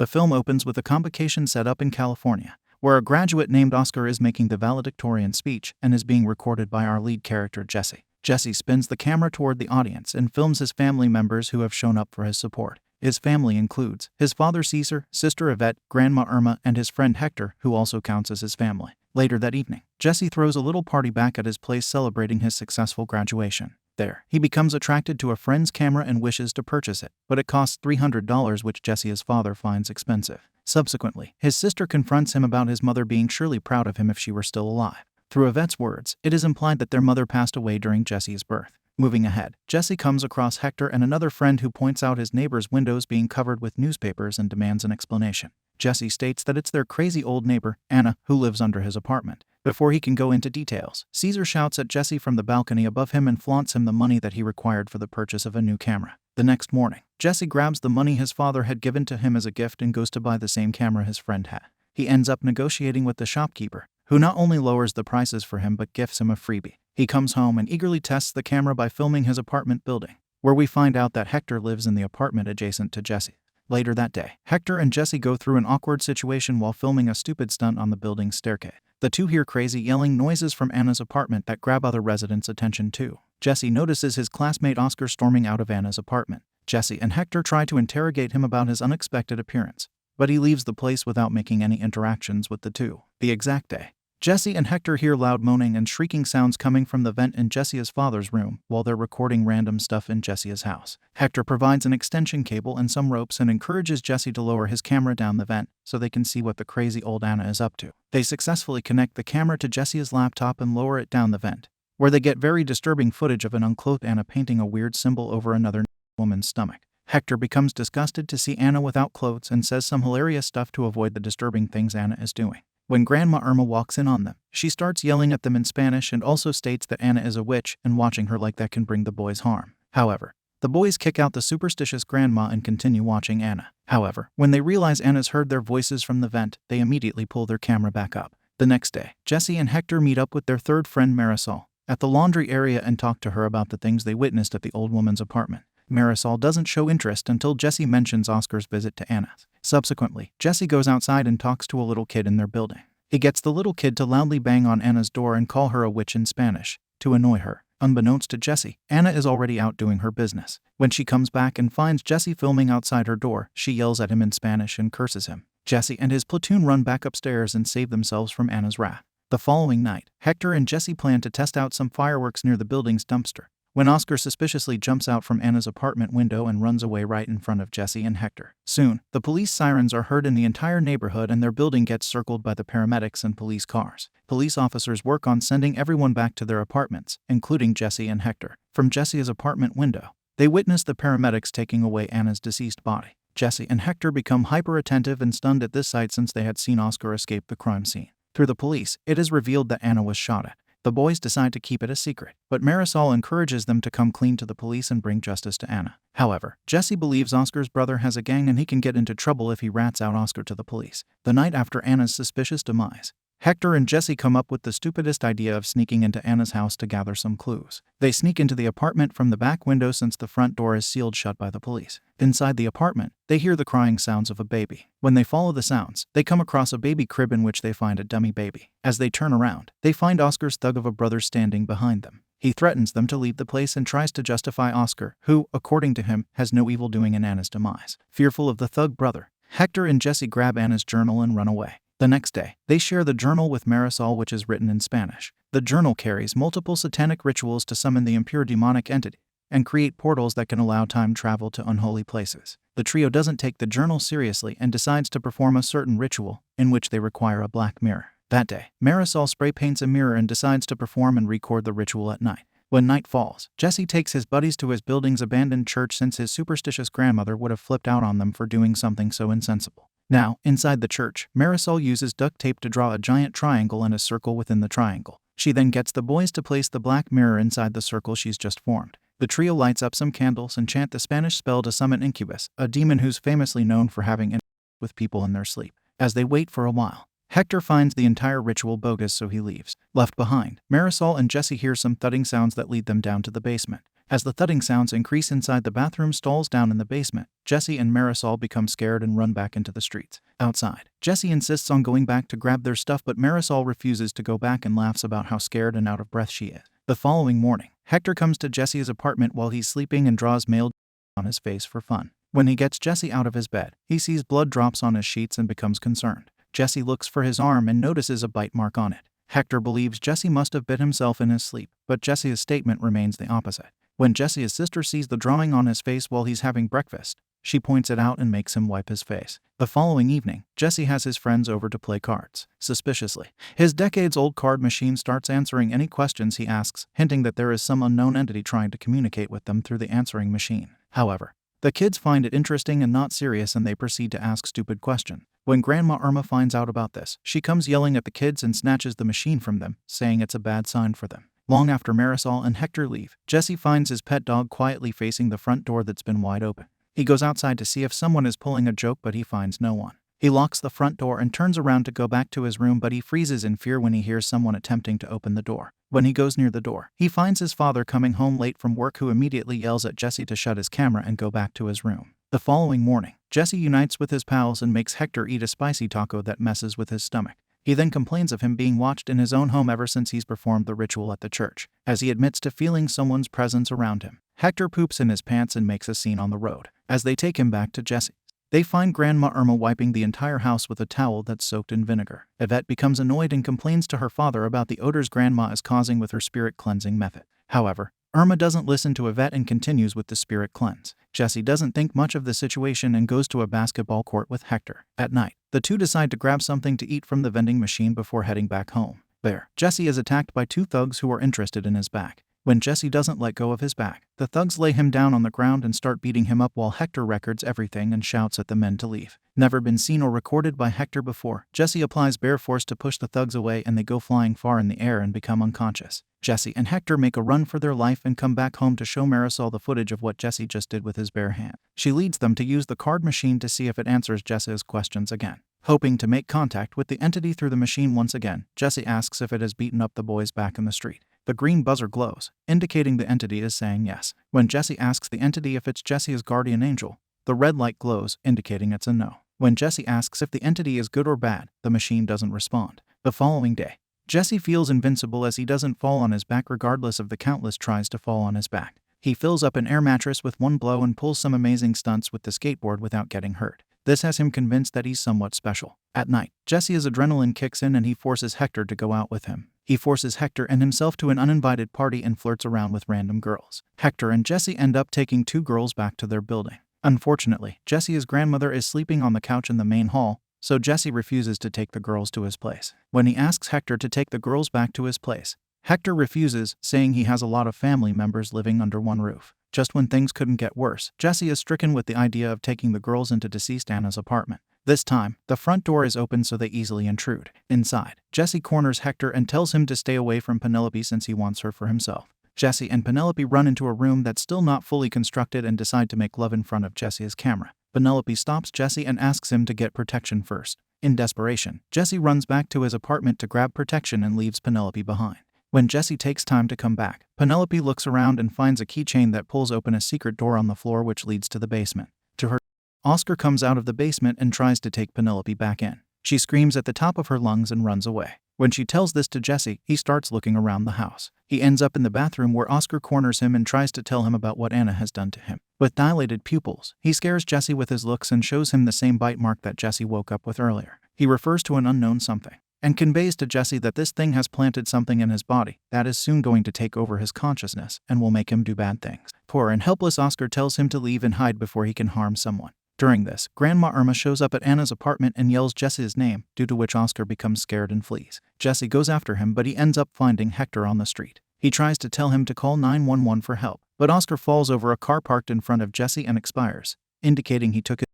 The film opens with a convocation set up in California, where a graduate named Oscar is making the valedictorian speech and is being recorded by our lead character Jesse. Jesse spins the camera toward the audience and films his family members who have shown up for his support. His family includes his father Caesar, sister Yvette, grandma Irma, and his friend Hector, who also counts as his family. Later that evening, Jesse throws a little party back at his place celebrating his successful graduation. There, he becomes attracted to a friend's camera and wishes to purchase it, but it costs $300, which Jesse's father finds expensive. Subsequently, his sister confronts him about his mother being surely proud of him if she were still alive. Through Yvette's words, it is implied that their mother passed away during Jesse's birth. Moving ahead, Jesse comes across Hector and another friend who points out his neighbor's windows being covered with newspapers and demands an explanation. Jesse states that it's their crazy old neighbor, Anna, who lives under his apartment. Before he can go into details, Caesar shouts at Jesse from the balcony above him and flaunts him the money that he required for the purchase of a new camera. The next morning, Jesse grabs the money his father had given to him as a gift and goes to buy the same camera his friend had. He ends up negotiating with the shopkeeper, who not only lowers the prices for him but gifts him a freebie. He comes home and eagerly tests the camera by filming his apartment building, where we find out that Hector lives in the apartment adjacent to Jesse. Later that day, Hector and Jesse go through an awkward situation while filming a stupid stunt on the building's staircase. The two hear crazy yelling noises from Anna's apartment that grab other residents' attention too. Jesse notices his classmate Oscar storming out of Anna's apartment. Jesse and Hector try to interrogate him about his unexpected appearance, but he leaves the place without making any interactions with the two. The exact day, Jesse and Hector hear loud moaning and shrieking sounds coming from the vent in Jesse's father's room while they're recording random stuff in Jesse's house. Hector provides an extension cable and some ropes and encourages Jesse to lower his camera down the vent so they can see what the crazy old Anna is up to. They successfully connect the camera to Jesse's laptop and lower it down the vent, where they get very disturbing footage of an unclothed Anna painting a weird symbol over another woman's stomach. Hector becomes disgusted to see Anna without clothes and says some hilarious stuff to avoid the disturbing things Anna is doing. When Grandma Irma walks in on them, she starts yelling at them in Spanish and also states that Anna is a witch and watching her like that can bring the boys harm. However, the boys kick out the superstitious grandma and continue watching Anna. However, when they realize Anna's heard their voices from the vent, they immediately pull their camera back up. The next day, Jesse and Hector meet up with their third friend Marisol at the laundry area and talk to her about the things they witnessed at the old woman's apartment. Marisol doesn't show interest until Jesse mentions Oscar's visit to Anna's. Subsequently, Jesse goes outside and talks to a little kid in their building. He gets the little kid to loudly bang on Anna's door and call her a witch in Spanish, to annoy her. Unbeknownst to Jesse, Anna is already out doing her business. When she comes back and finds Jesse filming outside her door, she yells at him in Spanish and curses him. Jesse and his platoon run back upstairs and save themselves from Anna's wrath. The following night, Hector and Jesse plan to test out some fireworks near the building's dumpster, when Oscar suspiciously jumps out from Anna's apartment window and runs away right in front of Jesse and Hector. Soon, the police sirens are heard in the entire neighborhood and their building gets circled by the paramedics and police cars. Police officers work on sending everyone back to their apartments, including Jesse and Hector. From Jesse's apartment window, they witness the paramedics taking away Anna's deceased body. Jesse and Hector become hyper-attentive and stunned at this sight since they had seen Oscar escape the crime scene. Through the police, it is revealed that Anna was shot at. The boys decide to keep it a secret, but Marisol encourages them to come clean to the police and bring justice to Anna. However, Jesse believes Oscar's brother has a gang and he can get into trouble if he rats out Oscar to the police. The night after Anna's suspicious demise, Hector and Jesse come up with the stupidest idea of sneaking into Anna's house to gather some clues. They sneak into the apartment from the back window since the front door is sealed shut by the police. Inside the apartment, they hear the crying sounds of a baby. When they follow the sounds, they come across a baby crib in which they find a dummy baby. As they turn around, they find Oscar's thug of a brother standing behind them. He threatens them to leave the place and tries to justify Oscar, who, according to him, has no evil doing in Anna's demise. Fearful of the thug brother, Hector and Jesse grab Anna's journal and run away. The next day, they share the journal with Marisol, which is written in Spanish. The journal carries multiple satanic rituals to summon the impure demonic entity and create portals that can allow time travel to unholy places. The trio doesn't take the journal seriously and decides to perform a certain ritual in which they require a black mirror. That day, Marisol spray paints a mirror and decides to perform and record the ritual at night. When night falls, Jesse takes his buddies to his building's abandoned church since his superstitious grandmother would have flipped out on them for doing something so insensible. Now, inside the church, Marisol uses duct tape to draw a giant triangle and a circle within the triangle. She then gets the boys to place the black mirror inside the circle she's just formed. The trio lights up some candles and chant the Spanish spell to summon Incubus, a demon who's famously known for having with people in their sleep. As they wait for a while, Hector finds the entire ritual bogus, so he leaves. Left behind, Marisol and Jesse hear some thudding sounds that lead them down to the basement. As the thudding sounds increase inside the bathroom stalls down in the basement, Jesse and Marisol become scared and run back into the streets. Outside, Jesse insists on going back to grab their stuff, but Marisol refuses to go back and laughs about how scared and out of breath she is. The following morning, Hector comes to Jesse's apartment while he's sleeping and draws mail on his face for fun. When he gets Jesse out of his bed, he sees blood drops on his sheets and becomes concerned. Jesse looks for his arm and notices a bite mark on it. Hector believes Jesse must have bit himself in his sleep, but Jesse's statement remains the opposite. When Jesse's sister sees the drawing on his face while he's having breakfast, she points it out and makes him wipe his face. The following evening, Jesse has his friends over to play cards. Suspiciously, his decades-old card machine starts answering any questions he asks, hinting that there is some unknown entity trying to communicate with them through the answering machine. However, the kids find it interesting and not serious, and they proceed to ask stupid questions. When Grandma Irma finds out about this, she comes yelling at the kids and snatches the machine from them, saying it's a bad sign for them. Long after Marisol and Hector leave, Jesse finds his pet dog quietly facing the front door that's been wide open. He goes outside to see if someone is pulling a joke, but he finds no one. He locks the front door and turns around to go back to his room, but he freezes in fear when he hears someone attempting to open the door. When he goes near the door, he finds his father coming home late from work, who immediately yells at Jesse to shut his camera and go back to his room. The following morning, Jesse unites with his pals and makes Hector eat a spicy taco that messes with his stomach. He then complains of him being watched in his own home ever since he's performed the ritual at the church. As he admits to feeling someone's presence around him, Hector poops in his pants and makes a scene on the road. As they take him back to Jesse, they find Grandma Irma wiping the entire house with a towel that's soaked in vinegar. Yvette becomes annoyed and complains to her father about the odors Grandma is causing with her spirit cleansing method. However, Irma doesn't listen to Yvette and continues with the spirit cleanse. Jesse doesn't think much of the situation and goes to a basketball court with Hector. At night, the two decide to grab something to eat from the vending machine before heading back home. There, Jesse is attacked by two thugs who are interested in his back. When Jesse doesn't let go of his back, the thugs lay him down on the ground and start beating him up while Hector records everything and shouts at the men to leave. Never been seen or recorded by Hector before, Jesse applies bear force to push the thugs away and they go flying far in the air and become unconscious. Jesse and Hector make a run for their life and come back home to show Marisol the footage of what Jesse just did with his bare hand. She leads them to use the card machine to see if it answers Jesse's questions again. Hoping to make contact with the entity through the machine once again, Jesse asks if it has beaten up the boys back in the street. The green buzzer glows, indicating the entity is saying yes. When Jesse asks the entity if it's Jesse's guardian angel, the red light glows, indicating it's a no. When Jesse asks if the entity is good or bad, the machine doesn't respond. The following day, Jesse feels invincible as he doesn't fall on his back regardless of the countless tries to fall on his back. He fills up an air mattress with one blow and pulls some amazing stunts with the skateboard without getting hurt. This has him convinced that he's somewhat special. At night, Jesse's adrenaline kicks in and he forces Hector to go out with him. He forces Hector and himself to an uninvited party and flirts around with random girls. Hector and Jesse end up taking two girls back to their building. Unfortunately, Jesse's grandmother is sleeping on the couch in the main hall, so Jesse refuses to take the girls to his place. When he asks Hector to take the girls back to his place, Hector refuses, saying he has a lot of family members living under one roof. Just when things couldn't get worse, Jesse is stricken with the idea of taking the girls into deceased Anna's apartment. This time, the front door is open so they easily intrude. Inside, Jesse corners Hector and tells him to stay away from Penelope since he wants her for himself. Jesse and Penelope run into a room that's still not fully constructed and decide to make love in front of Jesse's camera. Penelope stops Jesse and asks him to get protection first. In desperation, Jesse runs back to his apartment to grab protection and leaves Penelope behind. When Jesse takes time to come back, Penelope looks around and finds a keychain that pulls open a secret door on the floor which leads to the basement. To her, Oscar comes out of the basement and tries to take Penelope back in. She screams at the top of her lungs and runs away. When she tells this to Jesse, he starts looking around the house. He ends up in the bathroom where Oscar corners him and tries to tell him about what Anna has done to him. With dilated pupils, he scares Jesse with his looks and shows him the same bite mark that Jesse woke up with earlier. He refers to an unknown something and conveys to Jesse that this thing has planted something in his body that is soon going to take over his consciousness and will make him do bad things. Poor and helpless Oscar tells him to leave and hide before he can harm someone. During this, Grandma Irma shows up at Anna's apartment and yells Jesse's name, due to which Oscar becomes scared and flees. Jesse goes after him, but he ends up finding Hector on the street. He tries to tell him to call 911 for help, but Oscar falls over a car parked in front of Jesse and expires, indicating he took it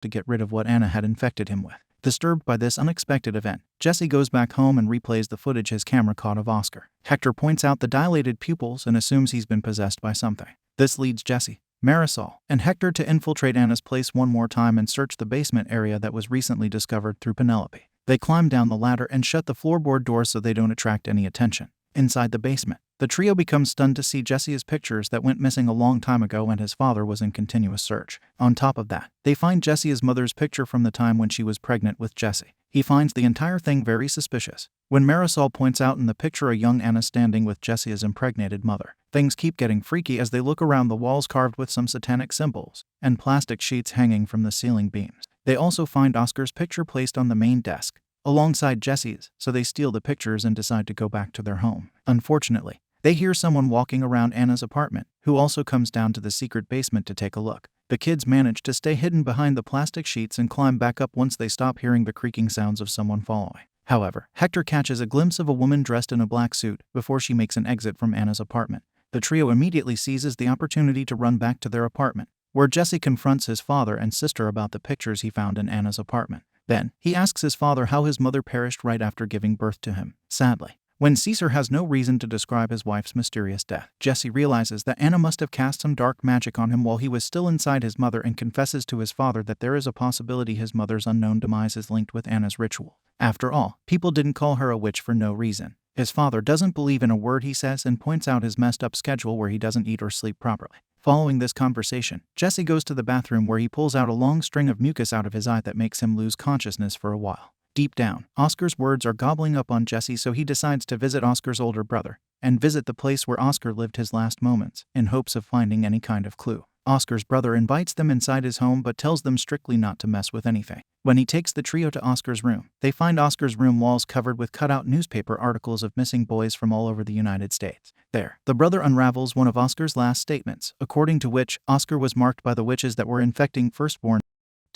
to get rid of what Anna had infected him with. Disturbed by this unexpected event, Jesse goes back home and replays the footage his camera caught of Oscar. Hector points out the dilated pupils and assumes he's been possessed by something. This leads Jesse, Marisol, and Hector to infiltrate Anna's place one more time and search the basement area that was recently discovered through Penelope. They climb down the ladder and shut the floorboard doors so they don't attract any attention. Inside the basement, The trio becomes stunned to see Jesse's pictures that went missing a long time ago, and his father was in continuous search. On top of that, they find Jesse's mother's picture from the time when she was pregnant with Jesse. He finds the entire thing very suspicious. When Marisol points out in the picture a young Anna standing with Jesse's impregnated mother, things keep getting freaky as they look around the walls carved with some satanic symbols and plastic sheets hanging from the ceiling beams. They also find Oscar's picture placed on the main desk alongside Jesse's, so they steal the pictures and decide to go back to their home. Unfortunately, they hear someone walking around Anna's apartment, who also comes down to the secret basement to take a look. The kids manage to stay hidden behind the plastic sheets and climb back up once they stop hearing the creaking sounds of someone following. However, Hector catches a glimpse of a woman dressed in a black suit before she makes an exit from Anna's apartment. The trio immediately seizes the opportunity to run back to their apartment, where Jesse confronts his father and sister about the pictures he found in Anna's apartment. Then, he asks his father how his mother perished right after giving birth to him. Sadly, when Caesar has no reason to describe his wife's mysterious death, Jesse realizes that Anna must have cast some dark magic on him while he was still inside his mother, and confesses to his father that there is a possibility his mother's unknown demise is linked with Anna's ritual. After all, people didn't call her a witch for no reason. His father doesn't believe in a word he says and points out his messed up schedule where he doesn't eat or sleep properly. Following this conversation, Jesse goes to the bathroom where he pulls out a long string of mucus out of his eye that makes him lose consciousness for a while. Deep down, Oscar's words are gobbling up on Jesse, so he decides to visit Oscar's older brother and visit the place where Oscar lived his last moments in hopes of finding any kind of clue. Oscar's brother invites them inside his home but tells them strictly not to mess with anything. When he takes the trio to Oscar's room, they find Oscar's room walls covered with cutout newspaper articles of missing boys from all over the United States. There, the brother unravels one of Oscar's last statements, according to which Oscar was marked by the witches that were infecting firstborn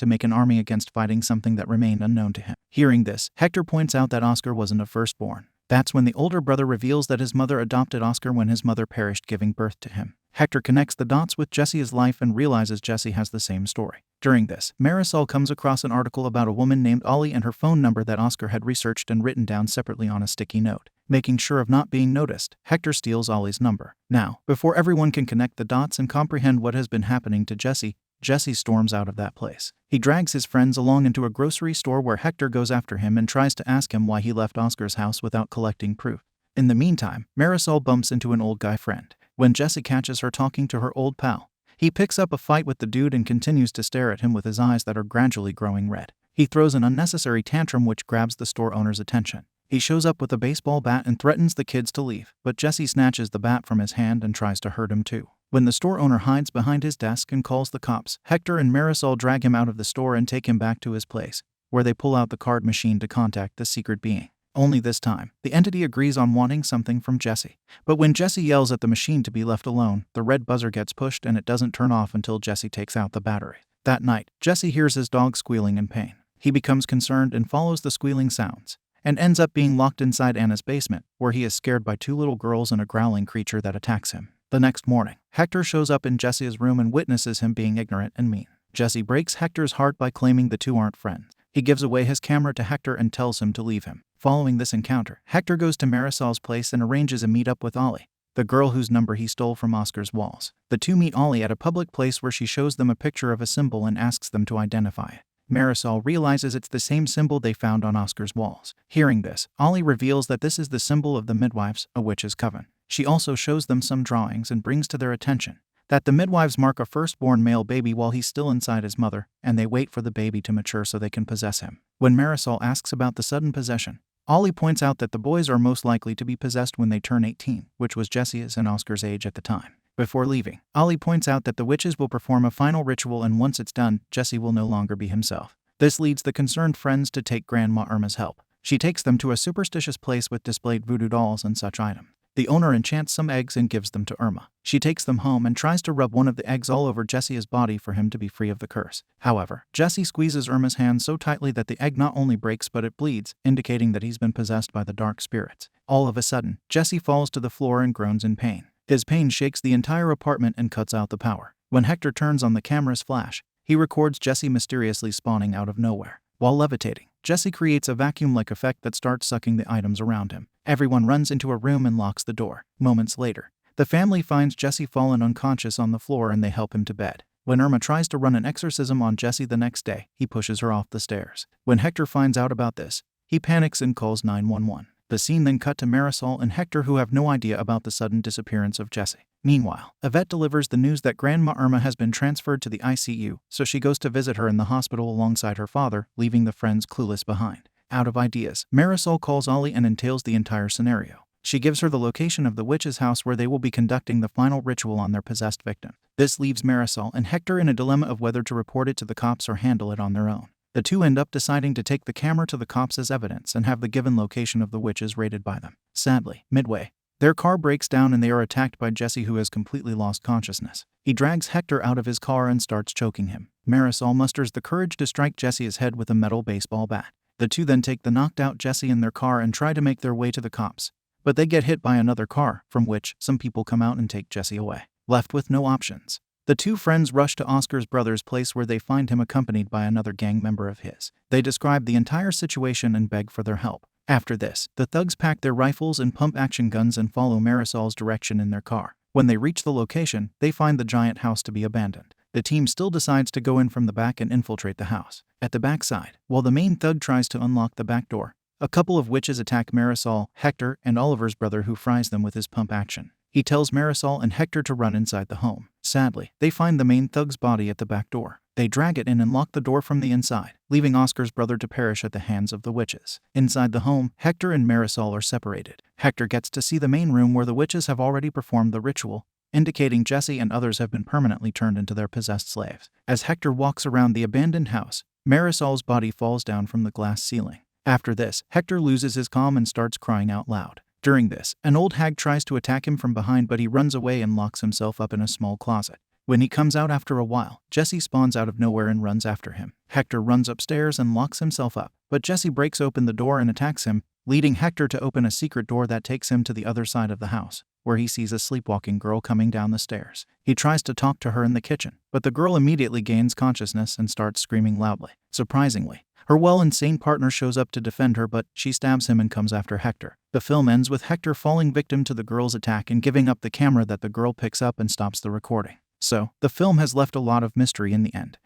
to make an army against fighting something that remained unknown to him. Hearing this, Hector points out that Oscar wasn't a firstborn. That's when the older brother reveals that his mother adopted Oscar when his mother perished giving birth to him. Hector connects the dots with Jesse's life and realizes Jesse has the same story. During this, Marisol comes across an article about a woman named Ollie and her phone number that Oscar had researched and written down separately on a sticky note. Making sure of not being noticed, Hector steals Ollie's number. Now, before everyone can connect the dots and comprehend what has been happening to Jesse storms out of that place. He drags his friends along into a grocery store where Hector goes after him and tries to ask him why he left Oscar's house without collecting proof. In the meantime, Marisol bumps into an old guy friend. When Jesse catches her talking to her old pal, he picks up a fight with the dude and continues to stare at him with his eyes that are gradually growing red. He throws an unnecessary tantrum which grabs the store owner's attention. He shows up with a baseball bat and threatens the kids to leave, but Jesse snatches the bat from his hand and tries to hurt him too. When the store owner hides behind his desk and calls the cops, Hector and Marisol drag him out of the store and take him back to his place, where they pull out the card machine to contact the secret being. Only this time, the entity agrees on wanting something from Jesse. But when Jesse yells at the machine to be left alone, the red buzzer gets pushed and it doesn't turn off until Jesse takes out the battery. That night, Jesse hears his dog squealing in pain. He becomes concerned and follows the squealing sounds, and ends up being locked inside Anna's basement, where he is scared by two little girls and a growling creature that attacks him. The next morning, Hector shows up in Jesse's room and witnesses him being ignorant and mean. Jesse breaks Hector's heart by claiming the two aren't friends. He gives away his camera to Hector and tells him to leave him. Following this encounter, Hector goes to Marisol's place and arranges a meetup with Ollie, the girl whose number he stole from Oscar's walls. The two meet Ollie at a public place where she shows them a picture of a symbol and asks them to identify it. Marisol realizes it's the same symbol they found on Oscar's walls. Hearing this, Ollie reveals that this is the symbol of the midwives, a witch's coven. She also shows them some drawings and brings to their attention that the midwives mark a firstborn male baby while he's still inside his mother, and they wait for the baby to mature so they can possess him. When Marisol asks about the sudden possession, Ollie points out that the boys are most likely to be possessed when they turn 18, which was Jesse's and Oscar's age at the time. Before leaving, Ollie points out that the witches will perform a final ritual, and once it's done, Jesse will no longer be himself. This leads the concerned friends to take Grandma Irma's help. She takes them to a superstitious place with displayed voodoo dolls and such items. The owner enchants some eggs and gives them to Irma. She takes them home and tries to rub one of the eggs all over Jesse's body for him to be free of the curse. However, Jesse squeezes Irma's hand so tightly that the egg not only breaks but it bleeds, indicating that he's been possessed by the dark spirits. All of a sudden, Jesse falls to the floor and groans in pain. His pain shakes the entire apartment and cuts out the power. When Hector turns on the camera's flash, he records Jesse mysteriously spawning out of nowhere. While levitating, Jesse creates a vacuum-like effect that starts sucking the items around him. Everyone runs into a room and locks the door. Moments later, the family finds Jesse fallen unconscious on the floor and they help him to bed. When Irma tries to run an exorcism on Jesse the next day, he pushes her off the stairs. When Hector finds out about this, he panics and calls 911. The scene then cut to Marisol and Hector, who have no idea about the sudden disappearance of Jesse. Meanwhile, Yvette delivers the news that Grandma Irma has been transferred to the ICU, so she goes to visit her in the hospital alongside her father, leaving the friends clueless behind. Out of ideas, Marisol calls Ollie and entails the entire scenario. She gives her the location of the witch's house where they will be conducting the final ritual on their possessed victim. This leaves Marisol and Hector in a dilemma of whether to report it to the cops or handle it on their own. The two end up deciding to take the camera to the cops as evidence and have the given location of the witches raided by them. Sadly, midway, their car breaks down and they are attacked by Jesse, who has completely lost consciousness. He drags Hector out of his car and starts choking him. Marisol musters the courage to strike Jesse's head with a metal baseball bat. The two then take the knocked-out Jesse in their car and try to make their way to the cops, but they get hit by another car, from which some people come out and take Jesse away. Left with no options, the two friends rush to Oscar's brother's place, where they find him accompanied by another gang member of his. They describe the entire situation and beg for their help. After this, the thugs pack their rifles and pump-action guns and follow Marisol's direction in their car. When they reach the location, they find the giant house to be abandoned. The team still decides to go in from the back and infiltrate the house. At the backside, while the main thug tries to unlock the back door, a couple of witches attack Marisol, Hector, and Oliver's brother, who fries them with his pump action. He tells Marisol and Hector to run inside the home. Sadly, they find the main thug's body at the back door. They drag it in and lock the door from the inside, leaving Oscar's brother to perish at the hands of the witches. Inside the home, Hector and Marisol are separated. Hector gets to see the main room where the witches have already performed the ritual, indicating Jesse and others have been permanently turned into their possessed slaves. As Hector walks around the abandoned house, Marisol's body falls down from the glass ceiling. After this, Hector loses his calm and starts crying out loud. During this, an old hag tries to attack him from behind, but he runs away and locks himself up in a small closet. When he comes out after a while, Jesse spawns out of nowhere and runs after him. Hector runs upstairs and locks himself up, but Jesse breaks open the door and attacks him, leading Hector to open a secret door that takes him to the other side of the house, where he sees a sleepwalking girl coming down the stairs. He tries to talk to her in the kitchen, but the girl immediately gains consciousness and starts screaming loudly. Surprisingly, her insane partner shows up to defend her, but she stabs him and comes after Hector. The film ends with Hector falling victim to the girl's attack and giving up the camera that the girl picks up and stops the recording. So, the film has left a lot of mystery in the end.